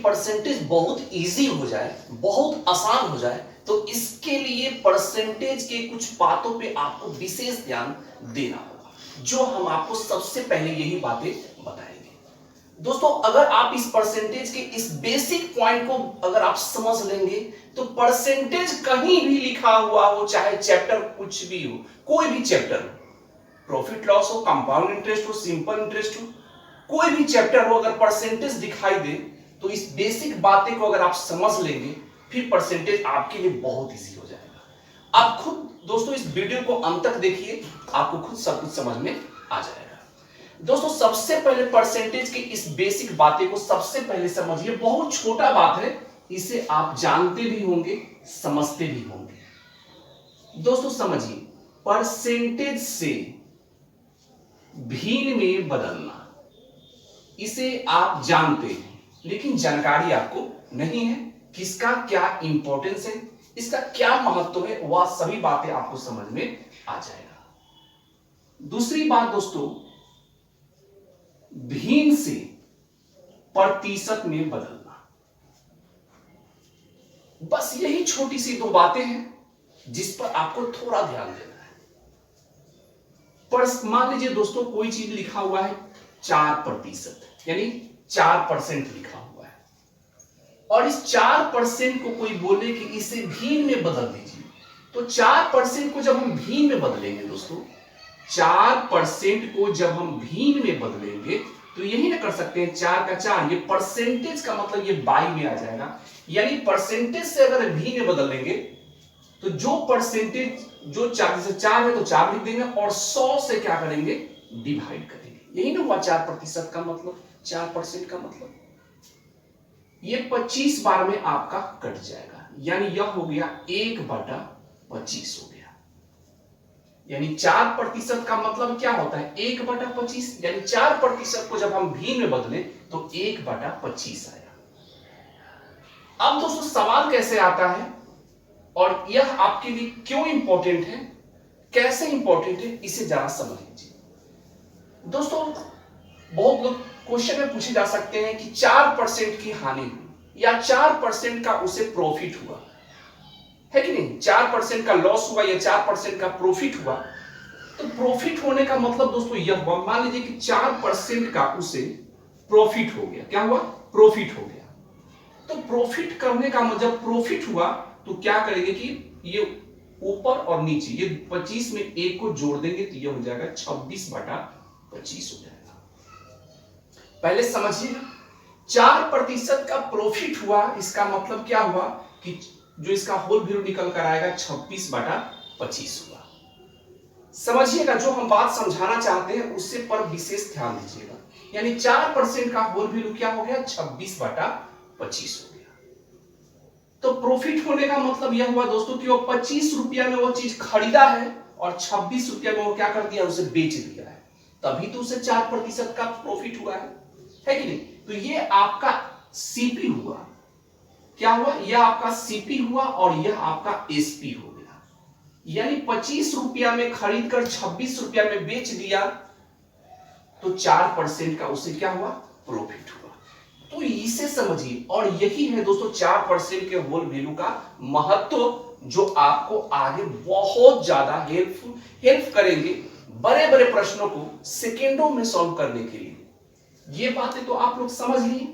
Percentage बहुत easy हो जाए, बहुत आसान हो जाए, तो इसके लिए परसेंटेज के कुछ बातों पे आपको विशेष ध्यान देना होगा, जो हम आपको सबसे पहले यही बातें बताएंगे। दोस्तों, अगर आप इस परसेंटेज के इस बेसिक पॉइंट को अगर आप समझ लेंगे, तो परसेंटेज कहीं भी लिखा हुआ हो, चाहे चैप्टर कुछ भी हो, कोई भी चैप्टर हो, प्रॉफिट लॉस हो, कंपाउंड इंटरेस्ट हो, सिंपल इंटरेस्ट हो, कोई भी चैप्टर हो, अगर परसेंटेज दिखाई दे, तो इस बेसिक बातें को अगर आप समझ लेंगे, फिर परसेंटेज आपके लिए बहुत इजी हो जाएगा। आप खुद दोस्तों इस वीडियो को अंत तक देखिए, आपको खुद सब कुछ समझ में आ जाएगा। दोस्तों, सबसे पहले परसेंटेज की इस बेसिक बातें को सबसे पहले समझिए। बहुत छोटा बात है, इसे आप जानते भी होंगे, समझते भी होंगे। दोस्तों समझिए, परसेंटेज से भिन्न में बदलना, इसे आप जानते हैं, लेकिन जानकारी आपको नहीं है कि इसका क्या इंपॉर्टेंस है, इसका क्या महत्व है, वह सभी बातें आपको समझ में आ जाएगा। दूसरी बात दोस्तों, भिन्न से प्रतिशत में बदलना, बस यही छोटी सी दो बातें हैं जिस पर आपको थोड़ा ध्यान देना है। पर मान लीजिए दोस्तों, कोई चीज लिखा हुआ है 4%, यानी 4% लिखा हुआ है, और इस 4% को कोई बोले कि इसे भिन्न में बदल दीजिए, तो 4% को जब हम भिन्न में बदलेंगे दोस्तों, 4% को जब हम भिन्न में बदलेंगे, तो यही ना कर सकते हैं, 4 का 4, ये परसेंटेज का मतलब ये बाई में आ जाएगा। यानी परसेंटेज से अगर भिन्न में बदल लेंगे, तो जो परसेंटेज जो 4 से 4 है तो 4 लिख देंगे, और 100 से क्या करेंगे, डिवाइड करेंगे। यही ना हुआ 4% का मतलब, 4% का मतलब ये 25 बार में आपका कट जाएगा, यानी यह हो गया 1/25 हो गया। यानी 4% का मतलब क्या होता है, 1/25, यानी 4% को जब हम भिन्न में बदले तो 1/25 आया। अब दोस्तों सवाल कैसे आता है, और यह आपके लिए क्यों इंपॉर्टेंट है, कैसे इंपॉर्टेंट है, इसे जरा समझ लीजिए। दोस्तों, बहुत लोग क्वेश्चन में पूछे जा सकते हैं कि 4% की हानि हुई या 4% का उसे प्रॉफिट हुआ, है कि नहीं, 4% का लॉस हुआ या 4% का प्रॉफिट हुआ। तो प्रॉफिट होने का मतलब दोस्तों यह हुआ, मान लीजिए कि 4% का उसे प्रॉफिट हो गया, क्या हुआ, प्रॉफिट हो गया। तो प्रॉफिट करने का मतलब, प्रॉफिट हुआ तो क्या करेंगे कि ये ऊपर और नीचे, ये 25 में 1 को जोड़ देंगे तो ये हो जाएगा 26/25 हो जाएगा। पहले समझिए, 4% का प्रॉफिट हुआ, इसका मतलब क्या हुआ कि जो इसका होल वैल्यू निकल कर आएगा 26/25 हुआ। समझिएगा, जो हम बात समझाना चाहते हैं उससे पर विशेष ध्यान दीजिएगा। यानी 4% का होल वैल्यू क्या हो गया, 26/25 हो गया। तो प्रॉफिट होने का मतलब यह हुआ दोस्तों कि वो 25 रुपया में वो चीज खरीदा है, और 26 रुपया में वो क्या कर दिया, उसे बेच दिया है, तभी तो उसे 4% का प्रॉफिट हुआ है कि नहीं। तो ये आपका सीपी हुआ, क्या हुआ, यह आपका सीपी हुआ, और यह आपका एसपी हो गया। यानी 25 रुपया में खरीद कर 26 रुपया में बेच दिया, तो 4% का उसे क्या हुआ, प्रॉफिट हुआ। तो इसे समझिए, और यही है दोस्तों 4% के होल वैल्यू का महत्व, जो आपको आगे बहुत ज्यादा हेल्प करेंगे बड़े बड़े प्रश्नों को सेकेंडों में सॉल्व करने के लिए। ये बातें तो आप लोग समझ लिए।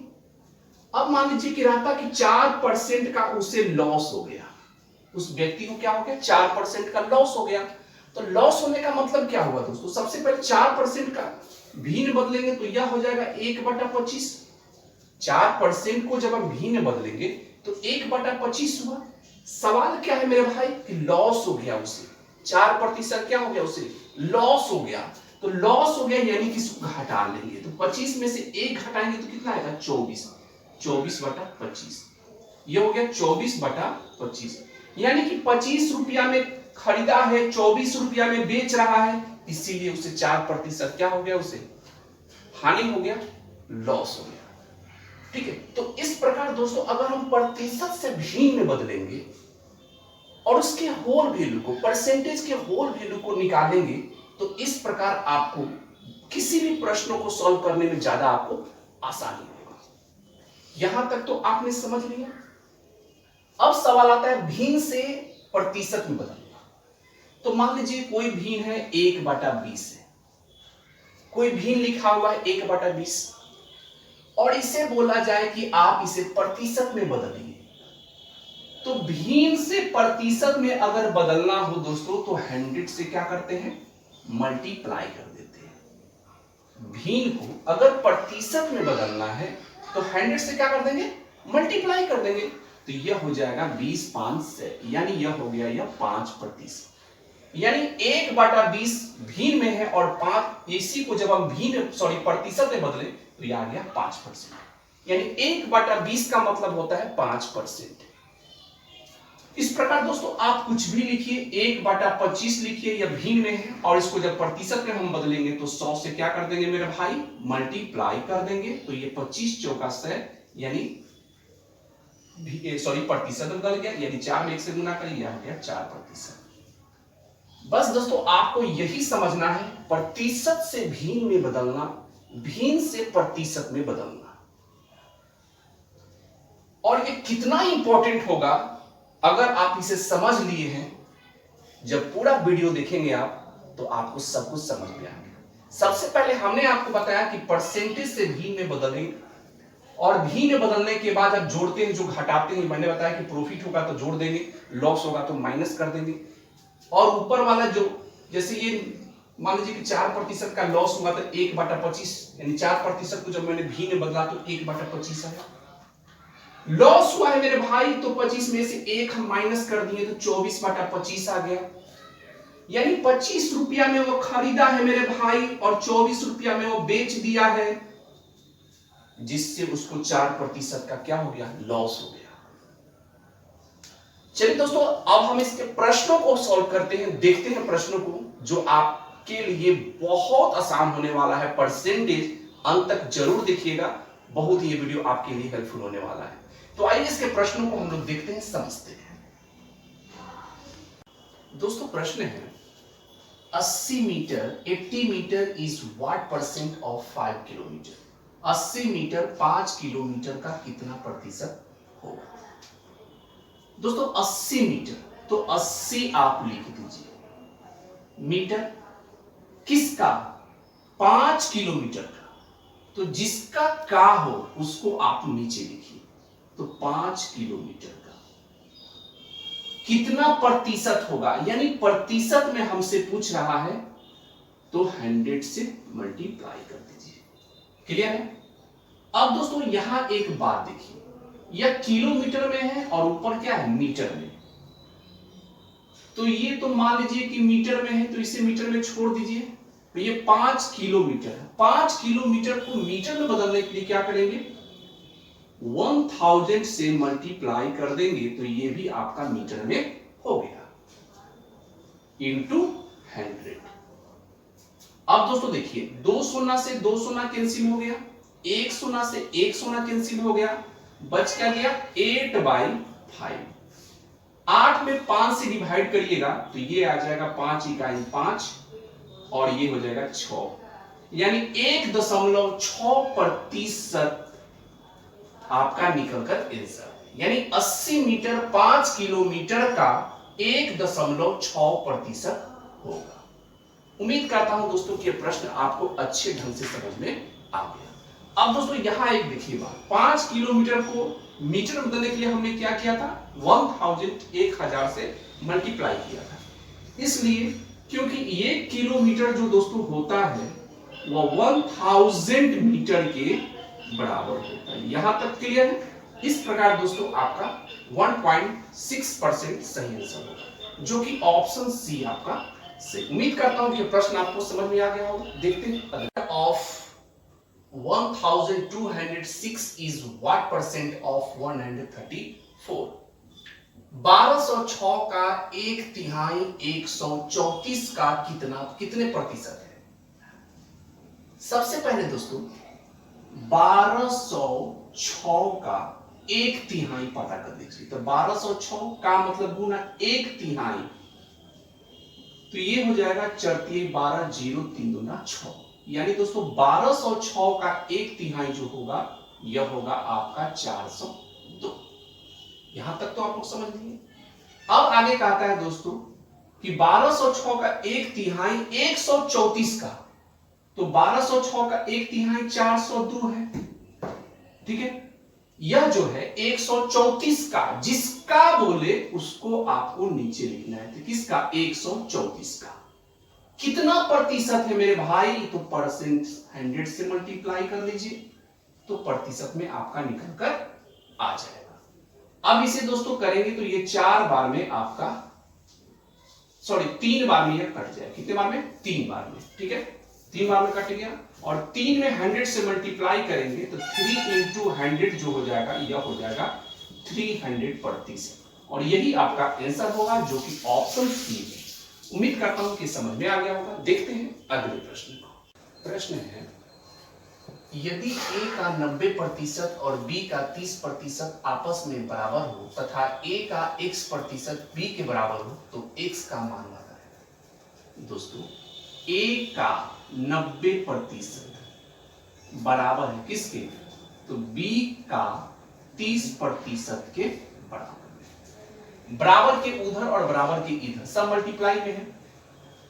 अब मान लीजिए कि रहता कि 4% का उसे लॉस हो गया, उस व्यक्ति को क्या हो गया, 4% का लॉस हो गया। तो लॉस होने का मतलब क्या हुआ दोस्तों, सबसे पहले 4% का भिन्न बदलेंगे तो यह हो जाएगा 1/25। 4% को जब हम भिन्न बदलेंगे तो 1/25 हुआ। सवाल क्या है मेरे भाई, कि लॉस हो गया उसे, 4% क्या हो गया, उसे लॉस हो गया। तो लॉस हो गया यानी कि इसको घटा लेंगे, तो 25 में से 1 घटाएंगे तो कितना आएगा, 24, 24/25। ये हो गया 24/25। यानी कि 25 रुपया में खरीदा है, 24 रुपया में बेच रहा है, इसीलिए उसे 4% क्या हो गया, उसे हानि हो गया, लॉस हो गया। ठीक है, तो इस प्रकार दोस्तों अगर हम प्रतिशत से भिन्न में बदलेंगे और उसके होल वैल्यू को, परसेंटेज के होल वैल्यू को निकालेंगे, तो इस प्रकार आपको किसी भी प्रश्नों को सॉल्व करने में ज्यादा आपको आसानी होगा। यहां तक तो आपने समझ लिया। अब सवाल आता है भिन्न से प्रतिशत में बदलना। तो मान लीजिए कोई भिन्न है 1/20 है, कोई भिन्न लिखा हुआ है 1/20 और इसे बोला जाए कि आप इसे प्रतिशत में बदलिए। तो भिन्न से प्रतिशत में अगर बदलना हो दोस्तों तो 100 से क्या करते हैं, मल्टीप्लाई कर देते हैं। भिन्न को अगर प्रतिशत में बदलना है तो 100 से क्या कर देंगे, मल्टीप्लाई कर देंगे। तो यह हो जाएगा 20/5 से, यानी यह हो गया यह 5%। यानी 1/20 भिन्न में है और 5, इसी को जब हम प्रतिशत में बदले तो यह आ गया 5%। यानी 1/20 का मतलब होता है 5%। इस प्रकार दोस्तों आप कुछ भी लिखिए, 1/25 लिखिए, यह भिन्न में है और इसको जब प्रतिशत में हम बदलेंगे तो 100 से क्या कर देंगे मेरे भाई, मल्टीप्लाई कर देंगे। तो ये 25 चौका 100 यानी प्रतिशत में बदल गया, यानी 4 में 1 से गुना करिए, यह हो गया 4%। बस दोस्तों आपको यही समझना है, प्रतिशत से भिन्न में बदलना, भिन्न से प्रतिशत में बदलना। और ये कितना इंपॉर्टेंट होगा अगर आप इसे समझ लिए हैं। जब पूरा वीडियो देखेंगे आप तो आपको सब कुछ समझ में आएगा। सबसे पहले हमने आपको बताया कि परसेंटेज से भिन्न में बदलें और भिन्न में बदलने के बाद अब जोड़ते हैं, जो घटाते हैं। मैंने बताया कि प्रॉफिट होगा तो जोड़ देंगे, लॉस होगा तो माइनस कर देंगे। और ऊपर वाला जो, जैसे ये मान लीजिए कि 4% का लॉस हुआ तो 1/25 यानी 4% को जब मैंने भिन्न में बदला तो 1/25 आया। लॉस हुआ है मेरे भाई तो 25 में से 1 हम माइनस कर दिए तो 24/25 आ गया। यानी 25 रुपया में वो खरीदा है मेरे भाई और 24 रुपया में वो बेच दिया है, जिससे उसको 4% का क्या हो गया, लॉस हो गया। चलिए दोस्तों अब हम इसके प्रश्नों को सॉल्व करते हैं, देखते हैं प्रश्नों को, जो आपके लिए बहुत आसान होने वाला है। परसेंटेज अंत तक जरूर देखिएगा, बहुत ही ये वीडियो आपके लिए हेल्पफुल होने वाला है। तो आइए इसके प्रश्नों को हम लोग देखते हैं, समझते हैं। दोस्तों प्रश्न है 80 metre 80 metre is what percent of 5 kilometre. 80 metre 5 kilometre का कितना प्रतिशत होगा। दोस्तों 80 मीटर तो 80 आप लिख दीजिए, मीटर किसका, 5 किलोमीटर का। तो जिसका का हो उसको आप नीचे लिखिए। तो 5 किलोमीटर का कितना प्रतिशत होगा, यानी प्रतिशत में हमसे पूछ रहा है तो 100 से मल्टीप्लाई कर दीजिए। क्लियर है। अब दोस्तों यहां एक बात देखिए, यह किलोमीटर में है और ऊपर क्या है, मीटर में। तो ये तो मान लीजिए कि मीटर में है तो इसे मीटर में छोड़ दीजिए। तो ये 5 किलोमीटर है। 5 किलोमीटर को मीटर में बदलने के लिए क्या करेंगे, 1000 से मल्टीप्लाई कर देंगे तो ये भी आपका मीटर में हो गया, इंटू 100। अब दोस्तों देखिए 2 शून्य से 2 शून्य कैंसिल हो गया, 1 शून्य से 1 शून्य कैंसिल हो गया, बच क्या गया 8/5। 8 में 5 से डिवाइड करिएगा तो ये आ जाएगा 5 इकाई 5 और ये हो जाएगा 6, यानी 1.6% आपका निकलकर आंसर। यानी 80 मीटर 5 किलोमीटर का 1.6% होगा। उम्मीद करता हूं दोस्तों कि यह प्रश्न आपको अच्छे ढंग से समझ में आ गया। अब दोस्तों यहां एक देखिए बात, 5 किलोमीटर को मीटर में बदलने के लिए हमने क्या किया था, 1000 से मल्टीप्लाई किया था। इसलिए क्योंकि ये किलोमीटर जो दोस्तों होता है वह 1000 मीटर के बराबर होता है। यहां तक क्लियर है। इस प्रकार दोस्तों आपका 1.6% सही आंसर होगा, जो कि ऑप्शन सी आपका सही। उम्मीद करता हूं कि प्रश्न आपको समझ में आ गया होगा। देखते हैं of 1206 is what percent of 134। 1206 का 1/3 134 का कितने प्रतिशत है। सबसे पहले दोस्तों 1206 का 1/3 पता कर लीजिए। तो 1206 का मतलब गुना 1/3, तो ये हो जाएगा 4 12 0 3 2 6। यानी दोस्तों 1206 का 1/3 जो होगा यह होगा आपका 402। यहां तक तो आप लोग समझ लिए। अब आगे कहता है दोस्तों कि 1206 का 1/3 134 का, तो 1206 का 1/3 402 है, ठीक है। यह जो है 134 का, जिसका बोले उसको आपको नीचे लिखना है। तो किसका? 134 का। कितना प्रतिशत है मेरे भाई? तो परसेंट 100 से मल्टीप्लाई कर लीजिए, तो प्रतिशत में आपका निकल कर आ जाएगा। अब इसे दोस्तों करेंगे तो ये 4 बार में आपका, सॉरी 3 बार में यह कट जाए। कितने बार में? 3 बार में, ठीक है। 3 बार में कट गया, और 3 में 100 से मल्टीप्लाई करेंगे तो 3 into 100 जो हो जाएगा, यह हो जाएगा 300%। और यही आपका आंसर होगा, जो कि ऑप्शन सी है। उम्मीद करता हूं कि समझ में आ गया होगा। देखते हैं अगले प्रश्न को। प्रश्न है, यदि a का 90% और b का 30% आपस में बराबर हो तथा a का x% b के बराबर हो, तो x का मान बताएं। दोस्तों a का 90% बराबर है किसके? तो b का 30% के बराबर। बराबर के उधर और बराबर के इधर सब मल्टीप्लाई में है,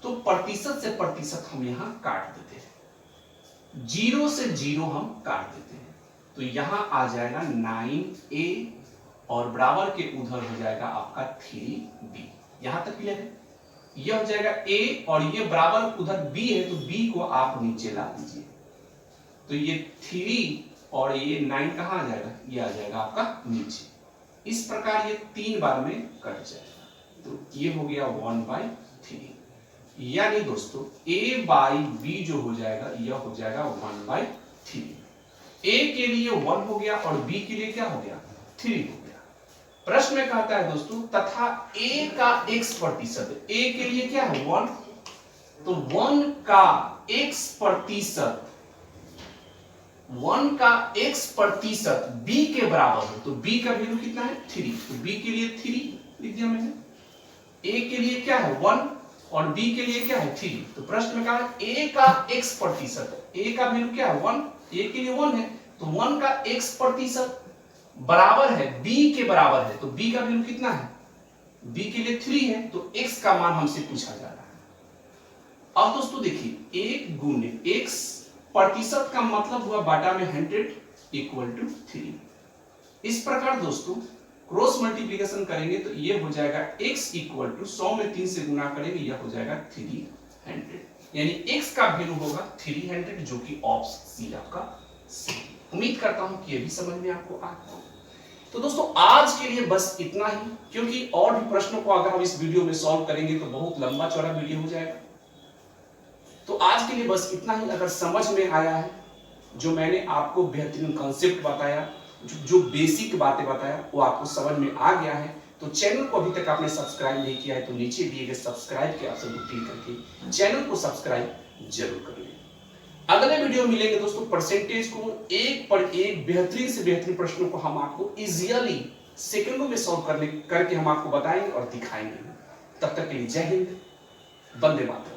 तो प्रतिशत से प्रतिशत हम यहां काट देते हैं, 0 से 0 हम काट देते हैं, तो यहां आ जाएगा 9a और बराबर के उधर हो जाएगा आपका 3b। यहां तक क्लियर है? यह हो जाएगा a और ये बराबर उधर b है, तो b को आप नीचे ला दीजिए, तो ये 3 और ये 9 कहां आ जाएगा? ये आ जाएगा आपका नीचे। इस प्रकार ये 3 बार में कट जाएगा, तो ये हो गया 1/3। यानी दोस्तों a/b जो हो जाएगा, यह हो जाएगा 1/3। a के लिए 1 हो गया और b के लिए क्या हो गया? 3 हो गया। प्रश्न में कहता है दोस्तों, तथा a का x%, a के लिए क्या है? 1, तो 1 का x%, 1 का x% b के बराबर हो, तो b का वैल्यू कितना है? 3, तो b के लिए 3 लिख दिया मैंने। a के लिए क्या है? 1 और b के लिए क्या है? 3। तो प्रश्न में कहा है a का x%, a का वैल्यू क्या है? 1, a के लिए 1 है, तो 1 का x% बराबर है b के बराबर है, तो b का वैल्यू कितना है? b के लिए 3 है, तो x का मान हमसे पूछा जा रहा है। अब दोस्तों देखिए, 1 गुने x प्रतिशत का मतलब हुआ बाटा में 100 इक्वल टू 3। इस प्रकार दोस्तों क्रॉस मल्टीप्लिकेशन करेंगे तो ये हो जाएगा x इक्वल टू 100 में 3 से गुना करेंगे, यह हो जाएगा 300, यानी x का वैल्यू होगा 300, जो कि ऑप्शन सी आपका सही। उम्मीद करता हूं कि ये भी समझ में आपको आ गया। तो दोस्तों आज के लिए बस इतना ही, क्योंकि और भी प्रश्नों को अगर हम इस वीडियो में सॉल्व करेंगे तो बहुत लंबा चौड़ा वीडियो हो जाएगा। तो आज के लिए बस इतना ही। अगर समझ में आया है, जो मैंने आपको बेहतरीन कॉन्सेप्ट बताया, जो बेसिक बातें बताया, वो आपको समझ में आ गया है, तो चैनल को अभी तक आपने सब्सक्राइब नहीं किया है तो नीचे दिए गए सब्सक्राइब के ऑप्शन को क्लिक करके चैनल को सब्सक्राइब जरूर कर लें। अगले वीडियो में मिलेंगे दोस्तों, परसेंटेज को एक पर एक बेहतरीन से बेहतरीन प्रश्नों को हम आपको इजीली सेकंडों में सॉल्व करके हम आपको बताएंगे और दिखाएंगे। तब तक के लिए जय हिंद, वंदे मातरम।